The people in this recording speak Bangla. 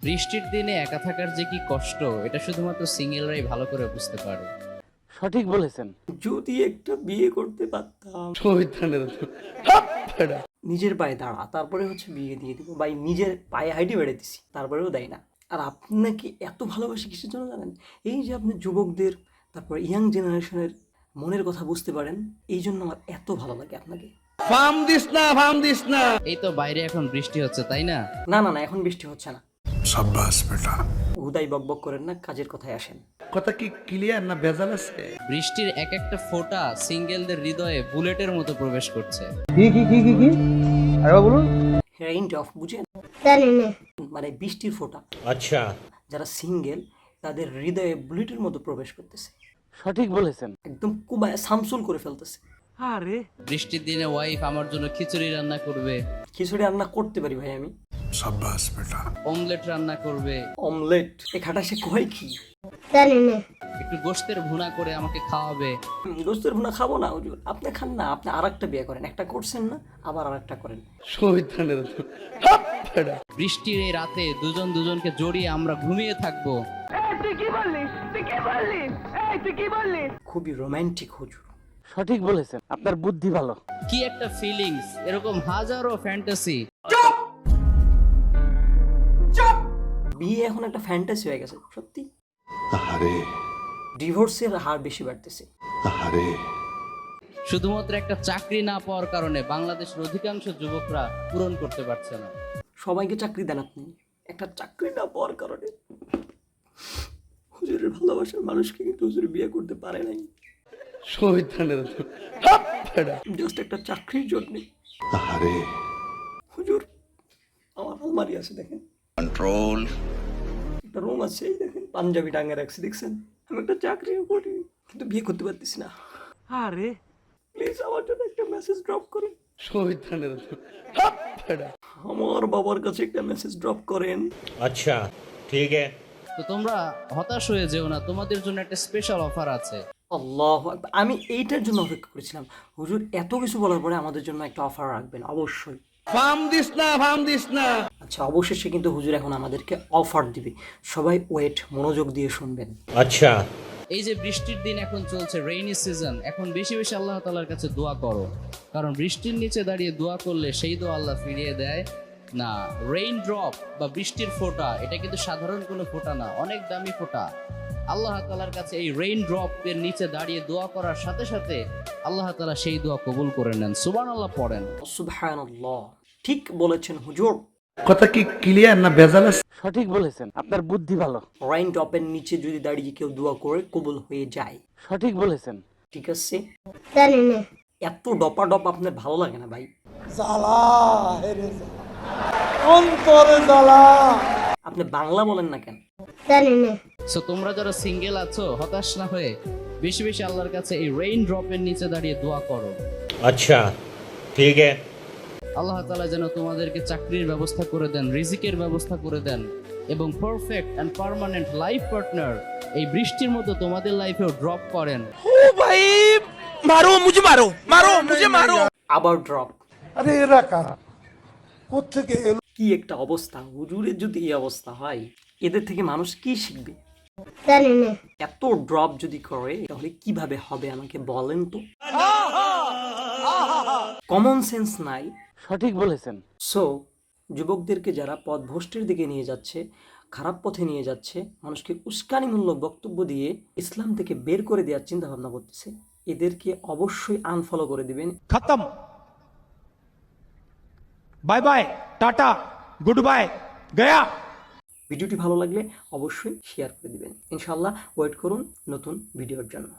বৃষ্টির দিনে একা থাকার যে কি কষ্ট এটা শুধুমাত্র সিঙ্গেলরাই ভালো করে বুঝতে পারে। সঠিক বলেছেন। যদি একটা বিয়ে করতে পারতাম। নিজের পায়ে দাঁড়া, তারপরে হচ্ছে বিয়ে দিয়ে দিব ভাই। নিজের পায়ে হাইটে বেড়াইতেছি, তারপরেও দেয় না। আর আপনাকে এত ভালোবাসি কিসের জন্য জানেন? এই যে আপনি যুবকদের, তারপর ইয়াং জেনারেশনের মনের কথা বুঝতে পারেন, এই জন্য আমার এত ভালো লাগে আপনাকে। এই তো বাইরে এখন বৃষ্টি হচ্ছে, তাই না? না না না, এখন বৃষ্টি হচ্ছে না। शाबाश बेटा। হুদাই বকবক করেন না, কাজের কথায় আসেন। কথা কি ক্লিয়ার না ভেজাল আছে? বৃষ্টির এক একটা ফোঁটা সিঙ্গেলদের হৃদয়ে বুলেটের মতো প্রবেশ করছে। রেইন ড্রপ বুঝেন? মানে বৃষ্টির ফোঁটা। अच्छा যারা সিঙ্গেল তাদের হৃদয়ে বুলেটের মতো প্রবেশ করতেছে, সঠিক বলেছেন। একদম কুবায় সামসুল করে ফেলতেছে। বৃষ্টির দিনে ওয়াইফ আমার জন্য খিচুড়ি রান্না করবে, খিচুড়ি রান্না করতে পারি ভাই আমি, शाबाश बेटा। অমলেট রান্না করবে, অমলেট এ খাটা সে কয় কি? একটু গোশতের ভুনা করে আমাকে খাওয়াবে। দোস্তের ভুনা খাবো না হুজুর। আপনি খান না, আপনি আর একটা বিয়ে করেন, একটা করছেন না আবার আর একটা করেন। বৃষ্টির এই রাতে দুজন দুজনকে জড়িয়ে আমরা ঘুমিয়ে থাকবো। খুবই রোমান্টিক হুজুর। সঠিক বলেছেন। আপনার বুদ্ধি ভালো। কি একটা ফিলিংস! এরকম হাজারো ফ্যান্টাসি। বিয়ে এখন একটা ফ্যান্টাসি হয়ে গেছে সত্যি। अरे ডিভোর্সের হার বেশি বাড়তেছে। अरे শুধুমাত্র একটা চাকরি না পাওয়ার কারণে বাংলাদেশের অধিকাংশ যুবকরা পূরণ করতে পারছে না। সবাইকে চাকরি দেন আপনি, একটা চাকরি না পাওয়ার কারণে হুজুরের ভালোবাসার মানুষকে কিন্তু হুজুর বিয়ে করতে পারে নাই, জাস্ট একটা চাকরির জন্য। अरे হুজুর আমার আলমারি আছে দেখেন, कंट्रोल। একটা রুম আছে, এই দেখেন পাঞ্জাবি টাঙিয়ে রাখছি দেখছেন। আমি একটা চাকরিও করি কিন্তু বিয়ে করতে পারতেছি না। প্লিজ আমার জন্য একটা মেসেজ ড্রপ করেন। আমার বাবার কাছে একটা মেসেজ ড্রপ করেন। अच्छा ठीक है তো তোমরা হতাশ হয়ে যেও না, তোমাদের জন্য একটা স্পেশাল অফার আছে। আল্লাহ আকবার। আমি এইটার জন্য অপেক্ষা করেছিলাম হুজুর, এত কিছু বলার পরে আমাদের জন্য একটা অফার রাখবেন অবশ্যই। আচ্ছা অবশেষে কিন্তু হুজুর এখন আমাদেরকে অফার দিবে, সবাই ওয়েট, মনোযোগ দিয়ে শুনবেন। अच्छा এই যে বৃষ্টির দিন এখন চলছে, রেইনি সিজন, এখন বেশি বেশি আল্লাহ তাআলার কাছে দোয়া করো, কারণ বৃষ্টির নিচে দাঁড়িয়ে দোয়া করলে সেই দোয়া আল্লাহ ফিরিয়ে দেয় না। রেইন ড্রপ বা বৃষ্টির ফোঁটা, এটা কিন্তু সাধারণ কোনো ফোঁটা না, অনেক দামি ফোঁটা। আল্লাহ তাআলার কাছে এই রেইন ড্রপের নিচে দাঁড়িয়ে দোয়া করার সাথে সাথে আল্লাহ তাআলা সেই দোয়া কবুল করে নেন। সুবহানাল্লাহ পড়েন। সুবহানাল্লাহ, ঠিক বলেছেন হুজুর। কথা কি ক্লিয়ার না ভেজাল আছে? সঠিক বলেছেন। আপনার বুদ্ধি ভালো। রাইন টপের নিচে যদি দাঁড়িয়ে কেউ দোয়া করে কবুল হয়ে যায়। সঠিক বলেছেন। ঠিক আছে, এত ডপা ডপ আপনার ভালো লাগে না ভাই? আপনি বাংলা বলেন না কেন? সো তোমরা যারা সিঙ্গেল আছো, হতাশ না হয়ে বেশি বেশি আল্লাহর কাছে এই রেইন ড্রপের নিচে দাঁড়িয়ে দোয়া করো। अच्छा ठीक है আল্লাহ তাআলা যেন তোমাদেরকে চাকরির ব্যবস্থা করে দেন, রিজিকের ব্যবস্থা করে দেন, এবং perfect and permanent life partner এই বৃষ্টির মতো তোমাদের লাইফেও ড্রপ করেন। আবার ড্রপ। আরে এরা কারা, কোত্থেকে এলো? কি একটা অবস্থা! হুজুরের যদি এই অবস্থা হয়, এদের থেকে মানুষ কি শিখবে? এত ড্রপ যদি করে তাহলে কিভাবে হবে আমাকে বলেন তো? কমন সেন্স নাই। সঠিক বলেছেন। সো যুবকদেরকে যারা পথভ্রষ্টের দিকে নিয়ে যাচ্ছে, খারাপ পথে নিয়ে যাচ্ছে, মানুষকে উস্কানিমূলক বক্তব্য দিয়ে ইসলাম থেকে বের করে দেওয়ার চিন্তা ভাবনা করতেছে, এদেরকে অবশ্যই আনফলো করে দিবেন। खत्म, bye bye, tata, good bye, गया। ভিডিওটি ভালো লাগলে অবশ্যই শেয়ার করে দিবেন। ইনশাআল্লাহ ওয়েট করুন নতুন ভিডিওর জন্য।